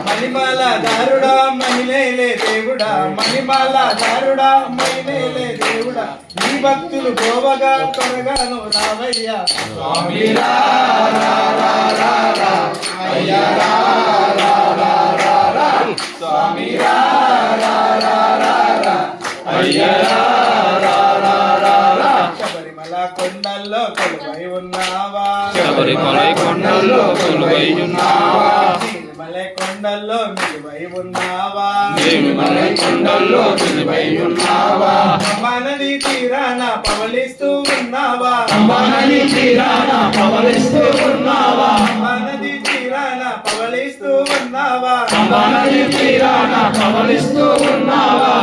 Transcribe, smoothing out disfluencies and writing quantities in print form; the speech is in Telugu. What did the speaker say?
మణిమాల దారుడా మహిళలే దేవుడా, మణిమాల దారుడా మహిళలే దేవుడా, నీ భక్తులు గోవగా త్వరగాను రావయ్యా స్వామి స్వామి శబరిమల కొండల్లో కొలువై ఉన్నావా, శబరిమల కొండల్లో కొలువై ఉన్నావా, నీలిమలై కొండల్లో నిలువై ఉన్నావా, నీలిమలై కొండల్లో నిలువై ఉన్నావా, నది తీరాన పవలిస్తూ ఉన్నావా, నది తీరాన పవలిస్తూ ఉన్నావా, నది తీరాన పవలిస్తూ ఉన్నావా, నది తీరాన పవలిస్తూ ఉన్నావా,